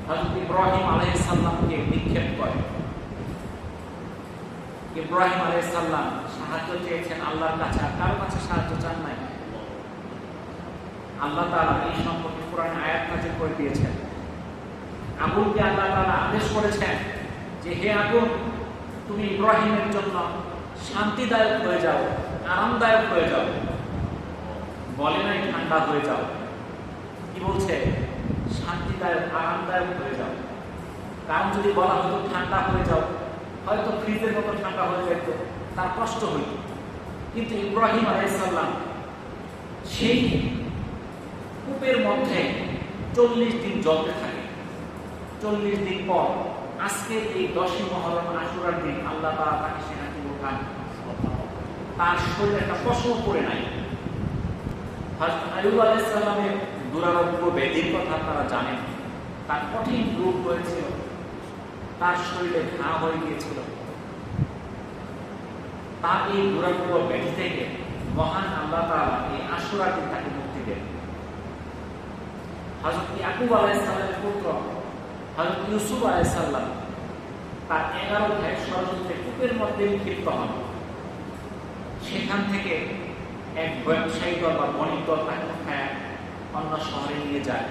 হযরত ইব্রাহিম আলাইহিস সালামকে নিক্ষেপ করে। ইব্রাহিম আলাইহিস সালাম সাহায্য চেয়েছেন আল্লাহর কাছে, আর কারো কাছে সাহায্য চান নাই। আল্লাহ তাআলা এই সম্পর্কে কোরআনে আয়াত নাযিল করে দিয়েছেন। আগুনকে আল্লাহ তাআলা আদেশ করেছেন যে হে আগুন, তুমি ইব্রাহিমের জন্য শান্তিদায়ক হয়ে যাও, আরামদায়ক হয়ে যাও। বলে নাই ঠান্ডা হয়ে যাও, কি বলছে? শান্তিদায়ক আরামদায়ক হয়ে যাও। কারণ যদি বলা হতো ঠান্ডা হয়ে যাও, হয়তো ফ্রিজের মতো ঠান্ডা হয়ে যেত, তার কষ্ট হইত। কিন্তু ইব্রাহিম আলাইহিস সালাম সেই কূপের মধ্যে 40 দিন জ্বলতে থাকে। 40 দিন পর আজকে এই 10ই মুহররম আশুরার দিন আল্লাহ তাআলা তাকে সেখান থেকে উঠান। তার শরীরে একটা পশম পড়ে নাই। হযরত আইয়ুব আলাইহিস সালামের দুরারোগ্য ব্যাধির কথা আপনারা জানেন। তার কঠিন রোগ হয়েছিল, তার শরীরে ঘা হয়ে গিয়েছিল। তার এই দুরারোগ্য ব্যাধি থেকে মহান আল্লাহ তাআলা এই আশুরার দিন তাকে মুক্তি দেন। হযরত ইয়াকুব আলাইহিস সালামের পুত্র হযরত ইউসুফ আলাইহিস সালাম তার 11 ভাই ষড়যন্ত্রে কূপের মধ্যে নিক্ষিপ্ত হন। সেখান থেকে এক ব্যবসায়ী দল বা বণিক দল তাকে উঠায় অন্য শহরে নিয়ে যায়।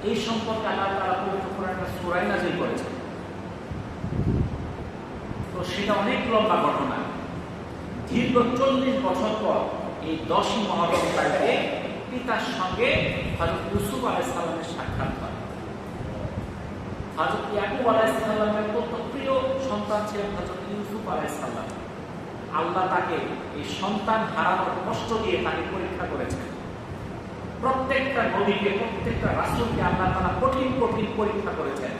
এই সম্পর্কে আল্লাহ তাআলা পবিত্র কোরআনে সূরা নাযিল করেছেন। তো সেটা অনেক লম্বা ঘটনা। দীর্ঘ 40 বছর পর এই 10ই মুহররম তারিখে পিতার সঙ্গে হযরত ইউসুফ আলাইহিস সালামের সাক্ষাৎ হয়। হযরত ইয়াকুব আলাইহিস সালামের কত প্রিয় সন্তান ছিলেন হযরত ইউসুফ আলাইহিস সালাম। আল্লাহ তাকে এই সন্তান হারানোর কষ্ট দিয়ে তাকে পরীক্ষা করেছেন। প্রত্যেকটা নবীকে, প্রত্যেকটা রাসূলকে আল্লাহ তাআলা কঠিন কঠিন পরীক্ষা করেছেন।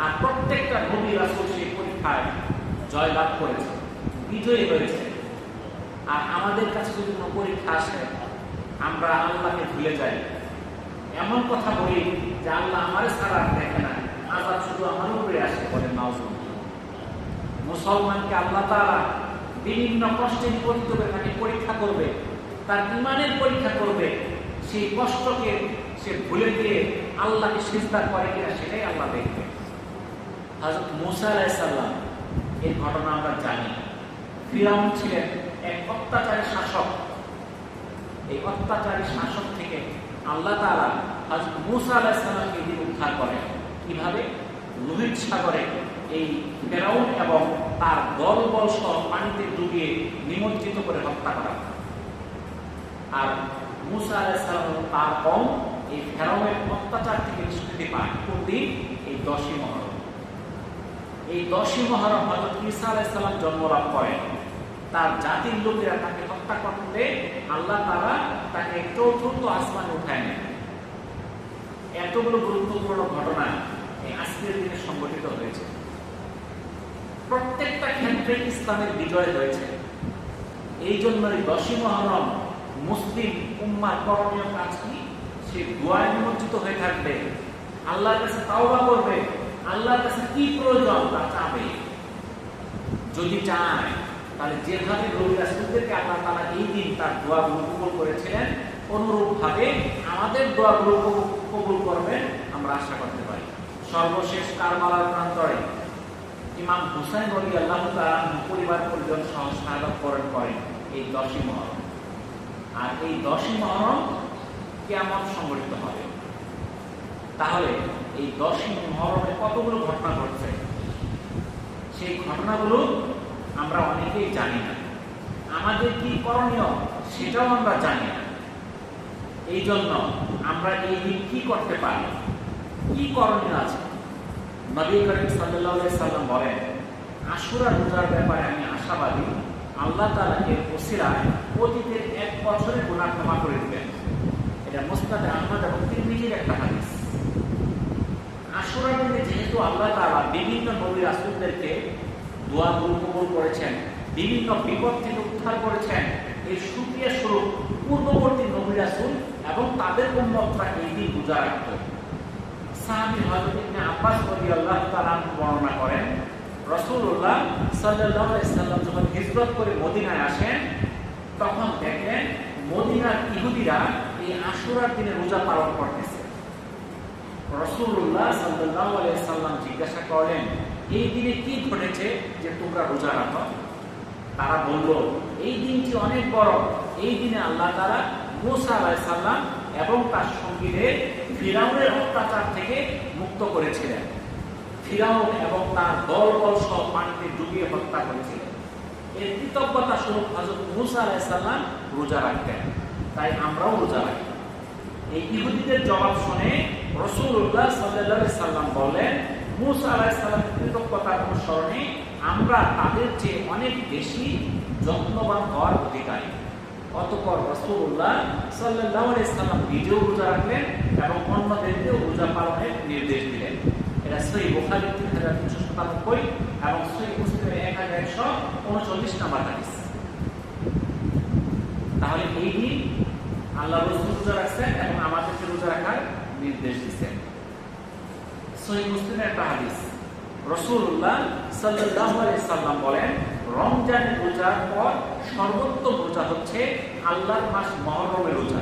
আর প্রত্যেকটা নবী রাসূল সেই পরীক্ষায় জয়লাভ করেছে, বিজয়ী হয়েছে। আর আমাদের কাছে যদি কোনো পরীক্ষা আসে, আমরা আল্লাহকে ভুলে যাই, এমন কথা বলি যে আল্লাহ আমার ছাড়া দেখে না, আযাব শুধু আমার উপরে আসে, বলেন নাউজুবিল্লাহ। মুসলমানকে আল্লাহ তাআলা বিভিন্ন কষ্টে নিপতিত করে তাকে পরীক্ষা করবে, তার ঈমানের পরীক্ষা করবে। সেই কষ্টকে সে ভুলে গিয়ে আল্লাহকে সিজদা করে কিনা সেটাই আল্লাহ দেখবে। হযরত মূসা আলাইহিস সালাম এই ঘটনা আমরা জানি। ফিরআউন ছিলেন এক অত্যাচারী শাসক। এই অত্যাচারী শাসক থেকে আল্লাহ তাআলা হযরত মূসা আলাইহিস সালামকে উদ্ধার করেন। কিভাবে? লোহিত সাগরে এই ফিরআউন এবং তার দলবল সহ পানিতে ডুবিয়ে নিমজ্জিত করে হত্যা করা। আর মূসা আলাইহিস সালাম এবং তার কওম এই ফিরআউনের অত্যাচার থেকে নিষ্কৃতি পায়। কোন দিন? এই 10ই মুহররম। এই 10ই মুহররম হযরত ঈসা আলাইহিস সালাম জন্মলাভ করেন। তার জাতির লোকেরা তাকে হত্যা করতে আল্লাহ তাআলা তাকে চতুর্থ আসমানে উঠায় নেন। এতগুলো গুরুত্বপূর্ণ ঘটনা এই আজকের দিনে সংঘটিত হয়েছে। প্রত্যেকটা ক্ষেত্রে ইসলামের বিজয় হয়েছে। এই জন্য 10ই মুহররম মুসলিম উম্মার করণীয় কাজ কি? সে দোয়ায় নিমজ্জিত হয়ে থাকবে, আল্লাহর কাছে তাওবা করবে, আল্লাহর কাছে কি প্রয়োজন তা চাবে। যদি চায় তাহলে যেভাবে নবী রাসূলদেরকে আল্লাহ তাআলা এই দিন তার দোয়াগুলো কবুল করেছিলেন, অনুরূপভাবে আমাদের দোয়াগুলো কবুল করবেন আমরা আশা করতে পারি। সর্বশেষ কারবালার প্রান্তরে ইমাম হুসাইন রাদিয়াল্লাহু তাআলা পরিবার পরিজন সহ শাহাদাত বরণ করেন এই 10ই মুহররম। আর এই 10ই মুহররম কিয়ামত সংঘটিত হবে। তাহলে এই 10ই মুহররমে কতগুলো ঘটনা ঘটছে, সেই ঘটনাগুলো আমরা অনেকেই জানি না। আমাদের কি করণীয় সেটাও আমরা জানি না। এই জন্য আমরা এই দিন কি করতে পারি, কি করণীয় আছে? নবী করিম সাল্লাল্লাহু আলাইহি সাল্লাম বলেন, আশুরা রোজার ব্যাপারে আমি আশাবাদী, আল্লাহ তাআলা এর ওসিলায় অতীতের 1 বছরের গুনাহ ক্ষমা করে দিবেন। এটা মুসনাদে আহমদ এবং তিরমিজির একটা হাদিস। আশুরার দিনে যেহেতু আল্লাহ তাআলা বিভিন্ন নবী রাসূলদেরকে দোয়া কবুল করেছেন, বিভিন্ন বিপদ থেকে উদ্ধার করেছেন, এর শুকরিয়া স্বরূপ পূর্ববর্তী নবী রাসূল এবং তাদের উম্মতরা এই দিন রোজা রাখত। সাহাবী হযরত ইবনে আব্বাস রাদিয়াল্লাহু তাআলা বর্ণনা করেন, রাসূলুল্লাহ সাল্লাল্লাহু আলাইহি সাল্লাম যখন হিজরত করে মদিনায় আসেন, তখন দেখলেন মদিনার ইহুদিরা এই আশুরার দিনে রোজা পালন করতেছে। রাসূলুল্লাহ সাল্লাল্লাহু আলাইহি সাল্লাম জিজ্ঞাসা করলেন, এই দিনে কি ঘটেছে যে তোমরা রোজা রাখো? তারা বলল, এই দিনটি অনেক বড়। এই দিনে আল্লাহ তাআলা মূসা আলাইহিস সালাম এবং তার সঙ্গীদের ফিরআউনের অত্যাচার থেকে মুক্ত করেছিলেন। ফিরআউন এবং তার দলবল সহ পানিতে ডুবিয়ে হত্যা করেছিলেন। এর কৃতজ্ঞতা স্বরূপ হযরত মূসা আলাইহিস সালাম রোজা রাখতেন, তাই আমরাও রোজা রাখি। এই ইহুদিদের জবাব শুনে রাসূলুল্লাহ সাল্লাল্লাহু আলাইহি সাল্লাম বলেন, মূসা আলাইহিস সালামের কৃতজ্ঞতার অনুসরণে আমরা তাদের চেয়ে অনেক বেশি যত্নবান হওয়ার অধিকারী। অতঃপর রাসূলুল্লাহ সাল্লাল্লাহু আলাইহি সাল্লাম নিজেও রোজা রাখলেন এবং অন্যদেরকেও রোজা পালনের নির্দেশ দিলেন। এটা সহিহ বুখারী 3397 এবং সহিহ মুসলিমের 1139 নম্বর হাদিস। তাহলে এই দিন আল্লাহ রাসূল রোজা রাখছেন এবং আমাদেরকে রোজা রাখার নির্দেশ দিয়েছেন। সহিহ মুসলিমের একটা হাদিস, রাসূলুল্লাহ সাল্লাল্লাহু আলাইহি সাল্লাম বলেন, রমজানের রোজার পর সর্বোত্তম রোজা হচ্ছে আল্লাহর মাস মুহররমের রোজা।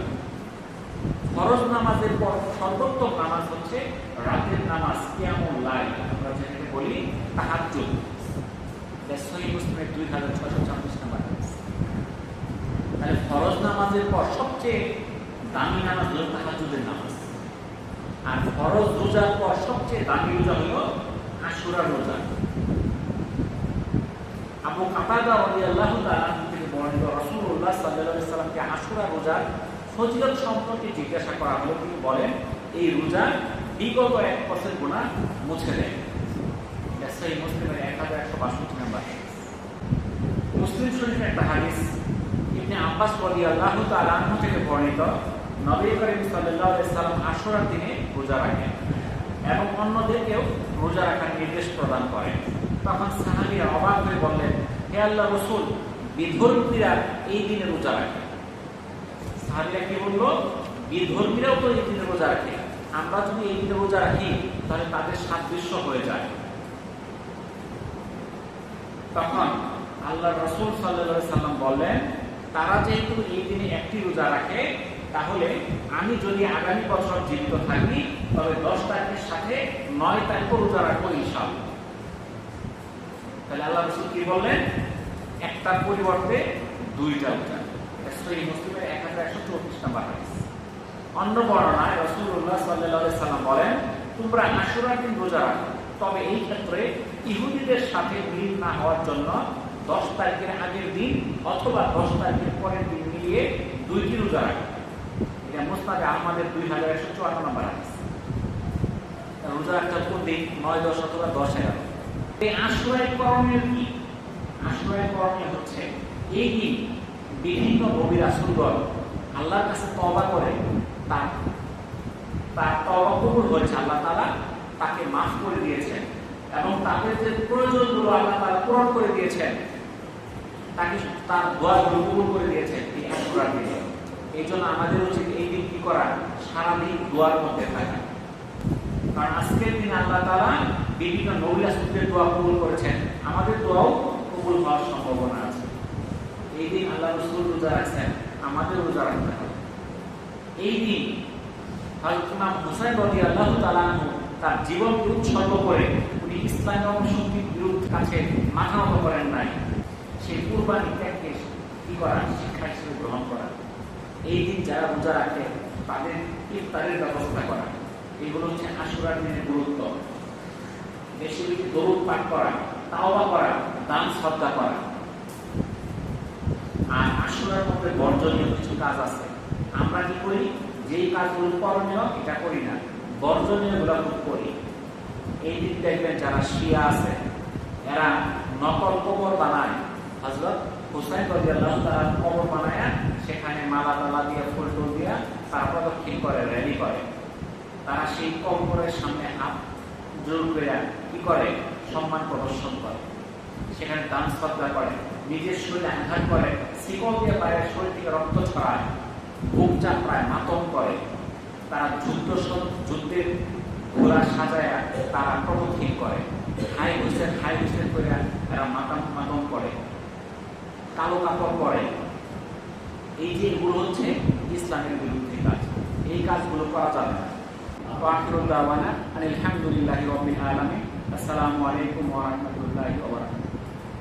ফরজ নামাজের পর সর্বোত্তম নামাজ হচ্ছে রাতের নামাজ, কিয়ামুল লাইল, আমরা যেটাকে বলি তাহাজ্জুদ। সহিহ মুসলিমের 2626 নম্বর হাদিস। তাহলে ফরজ নামাজের পর সবচেয়ে দামি নামাজ হলো তাহাজ্জুদের নামাজ, আর ফরজ রোজার পর সবচেয়ে দামি রোজা হলো আশুরার রোজা। আবু কাতাদা রাদিয়াল্লাহু তাআলা থেকে বর্ণিত, রাসূলুল্লাহ সাল্লাল্লাহু আলাইহি সাল্লামকে আশুরা রোজার ফজিলত সম্পর্কে জিজ্ঞাসা করা হলো। তিনি বলেন, এই রোজা বিগত 1 বছর গুনাহ মুছে দেয়। সহিহ মুসলিমের 1162 নম্বর। মুসলিম শরীফের একটা হাদিস, ইবনে আব্বাস রাদিয়াল্লাহু তাআলা থেকে বর্ণিত, নবী করিম সাল্লাল্লাহু আলাইহি সাল্লাম আশুরার দিনে রোজা রাখেন এবং অন্যদেরকেও রোজা রাখার নির্দেশ প্রদান করেন। তখন সাহাবীরা অবাক হয়ে বললেন, হে আল্লাহর রাসূল, বিধর্মীরা এই দিনে রোজা রাখে। সাহাবীরা কি বলল? বিধর্মীরাও তো এই দিনে রোজা রাখে, আমরা যদি এই দিনে রোজা রাখি তাহলে তাদের সাদৃশ্য হয়ে যায়। তখন আল্লাহর রাসূল সাল্লাল্লাহু আলাইহি সাল্লাম বললেন, তারা যেহেতু এই দিনে একটি রোজা রাখে, তাহলে আমি যদি আগামী বছর জীবিত থাকি তবে 10 তারিখের সাথে 9 তারিখও রোজা রাখবো ইনশাআল্লাহ। তাহলে আল্লাহ রাসূল কি বললেন? একটার পরিবর্তে 2টা রোজা। এটা সহিহ মুসলিমের 1134 নম্বর হাদিস। অন্য বর্ণনায় রাসূলুল্লাহ সাল্লাল্লাহু আলাইহি সাল্লাম বলেন, তোমরা আশুরার দিন রোজা রাখো, তবে এই ক্ষেত্রে ইহুদিদের সাথে মিল না হওয়ার জন্য 10 তারিখের আগের দিন অথবা 10 তারিখের পরের দিন মিলিয়ে 2টি রোজা রাখো। এটা মুসনাদে আহমদের 2154 নম্বর হাদিস। রোজা রাখতে কোন দিন? 9, 10 অথবা 10, 11। এই আশুরার করণীয় কি? আশুরার করণীয় হচ্ছে এই দিন বিভিন্ন নবী রাসূলগণ আল্লাহর কাছে তওবা করে তার তওবা কবুল হয়েছে, আল্লাহ তাআলা তাকে মাফ করে দিয়েছেন এবং তাদের যে প্রয়োজনগুলো আল্লাহ তাআলা পূরণ করে দিয়েছেন, তাকে তার দোয়াগুলো কবুল করে দিয়েছেন এই আশুরার দিনে। এই জন্য আমাদের উচিত এই দিন কি করা? সারাদিন দোয়ার মধ্যে থাকা। কারণ আজকের দিনে আল্লাহ তাআলা বিভিন্ন নবী রাসূলদের দোয়া কবুল করেছেন, আমাদের দোয়াও কবুল হওয়ার সম্ভাবনা আছে। এই দিন আল্লাহ রাসূল রোজা রাখছেন, আমাদের রোজা রাখতে হবে। এই দিন হযরত ইমাম হুসাইন রাদিয়াল্লাহু তাআলা তার জীবনকে উৎসর্গ করে উনি ইসলাম এবং শক্তির বিরুদ্ধে কাছে মাথা নত করেন নাই। সেই কুরবানি ত্যাগকে কি করা? শিক্ষা হিসেবে গ্রহণ করা। এই দিন যারা রোজা রাখে তাদের ইফতারের ব্যবস্থা করা, এগুলো হচ্ছে আশুরার দিনের গুরুত্ব। বেশি বেশি দরুদ পাঠ করা, তাওবা করা, দান সদকা করা। আর আশুরার মধ্যে বর্জনীয় কিছু কাজ আছে। আমরা কি করি, যেই কাজগুলো করণীয় এটা করি না, বর্জনীয় গুলো খুব করি। এই দিক দেখবেন যারা শিয়া আছে এরা নকল কবর বানায়, হযরত হুসাইন রাদিয়াল্লাহু তাআলা কবর বানায়, সেখানে মালা টালা দিয়ে ফুল টুল দিয়া তারা প্রদক্ষিণ করে, র্যালি করে। তারা সেই কবরের সামনে হাত জোর করে কি করে, সম্মান প্রদর্শন করে, সেখানে দান শ্রদ্ধা করে, নিজের শরীরে আঘাত করে, শিকল দিয়ে পায়ের শরীর থেকে রক্ত ছড়ায়, বুক চাপড়ায়, মাতম করে। তারা যুদ্ধের ঘোড়া সাজায় তারা প্রদক্ষিণ করে, হাই হুসেন করে এরা মাতম করে, কালো কাপড় পরে। এই যে এগুলো হচ্ছে ইসলামের বিরুদ্ধে কাজ, এই কাজগুলো করা যাবে না। আলহামদুলিল্লাহি রাব্বিল আলামিন। আসসালামু আলাইকুম ওয়া রাহমাতুল্লাহি ওয়া বারাকাতুহু।